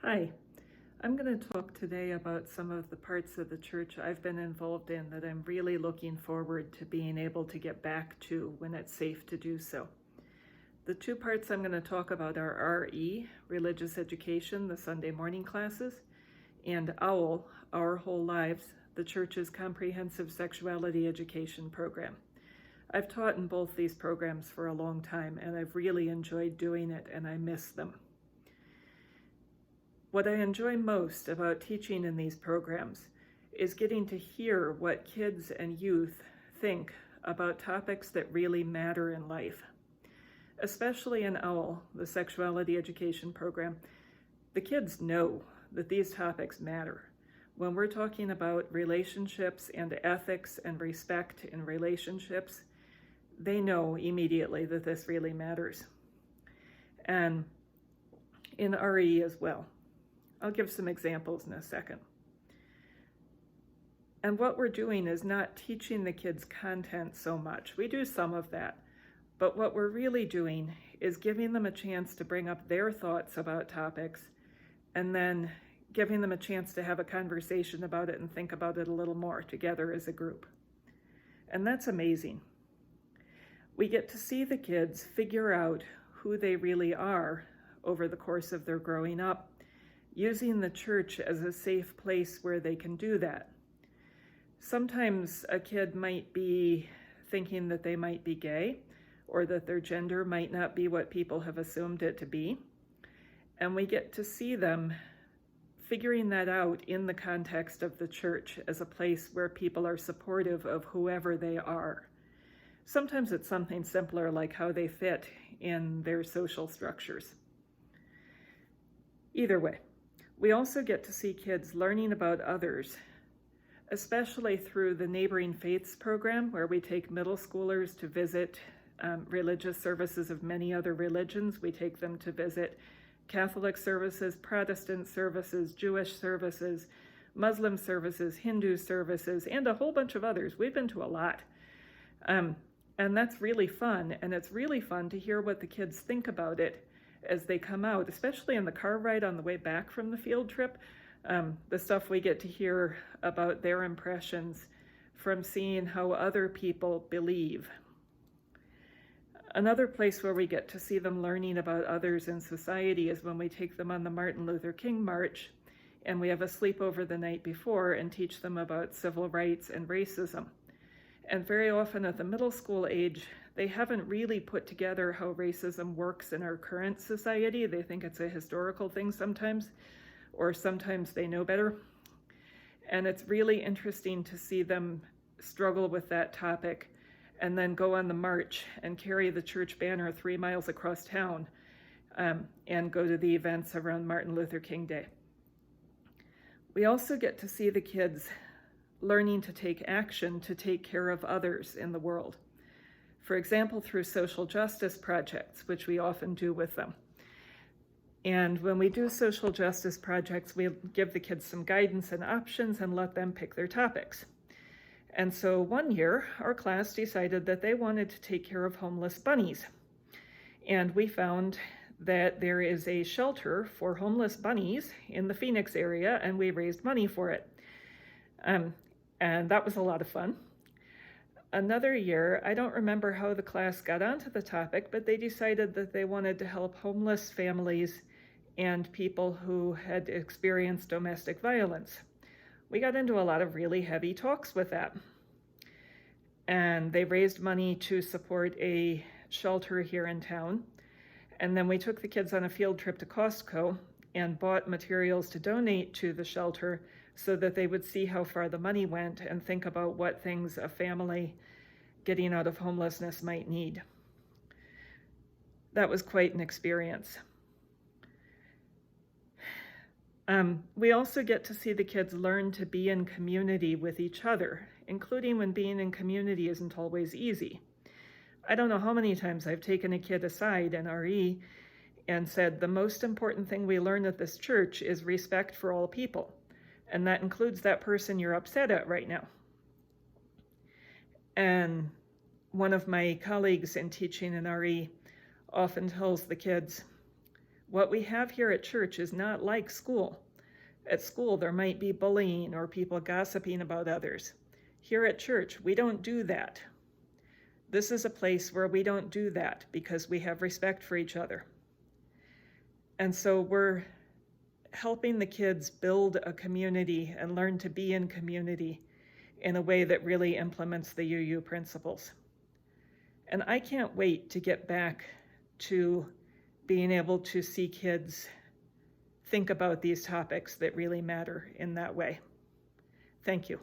Hi, I'm going to talk today about some of the parts of the church I've been involved in that I'm really looking forward to being able to get back to when it's safe to do so. The two parts I'm going to talk about are RE, Religious Education, the Sunday morning classes, and OWL, Our Whole Lives, the church's comprehensive sexuality education program. I've taught in both these programs for a long time, and I've really enjoyed doing it, and I miss them. What I enjoy most about teaching in these programs is getting to hear what kids and youth think about topics that really matter in life. Especially in OWL, the sexuality education program, the kids know that these topics matter. When we're talking about relationships and ethics and respect in relationships, they know immediately that this really matters. And in RE as well. I'll give some examples in a second. And what we're doing is not teaching the kids content so much. We do some of that, but what we're really doing is giving them a chance to bring up their thoughts about topics and then giving them a chance to have a conversation about it and think about it a little more together as a group. And that's amazing. We get to see the kids figure out who they really are over the course of their growing up, using the church as a safe place where they can do that. Sometimes a kid might be thinking that they might be gay or that their gender might not be what people have assumed it to be. And we get to see them figuring that out in the context of the church as a place where people are supportive of whoever they are. Sometimes it's something simpler like how they fit in their social structures. Either way, we also get to see kids learning about others, especially through the Neighboring Faiths program, where we take middle schoolers to visit religious services of many other religions. We take them to visit Catholic services, Protestant services, Jewish services, Muslim services, Hindu services, and a whole bunch of others. We've been to a lot. And that's really fun, and it's really fun to hear what the kids think about it as they come out, especially in the car ride on the way back from the field trip. The stuff we get to hear about their impressions from seeing how other people believe. Another place where we get to see them learning about others in society is when we take them on the Martin Luther King March, and we have a sleepover the night before and teach them about civil rights and racism. And very often at the middle school age, they haven't really put together how racism works in our current society. They think it's a historical thing sometimes, or sometimes they know better. And it's really interesting to see them struggle with that topic and then go on the march and carry the church banner 3 miles across town and go to the events around Martin Luther King Day. We also get to see the kids learning to take action to take care of others in the world. For example, through social justice projects, which we often do with them. And when we do social justice projects, we give the kids some guidance and options and let them pick their topics. And so one year, our class decided that they wanted to take care of homeless bunnies. And we found that there is a shelter for homeless bunnies in the Phoenix area, and we raised money for it. And that was a lot of fun. Another year, I don't remember how the class got onto the topic, but they decided that they wanted to help homeless families and people who had experienced domestic violence. We got into a lot of really heavy talks with that. And they raised money to support a shelter here in town. And then we took the kids on a field trip to Costco and bought materials to donate to the shelter so that they would see how far the money went and think about what things a family getting out of homelessness might need. That was quite an experience. We also get to see the kids learn to be in community with each other, including when being in community isn't always easy. I don't know how many times I've taken a kid aside in RE and said, the most important thing we learn at this church is respect for all people. And that includes that person you're upset at right now. And one of my colleagues in teaching in RE often tells the kids, What we have here at church is not like school. At school, there might be bullying or people gossiping about others. Here at church, we don't do that. This is a place where we don't do that because we have respect for each other. And so we're helping the kids build a community and learn to be in community in a way that really implements the UU principles. And I can't wait to get back to being able to see kids think about these topics that really matter in that way. Thank you.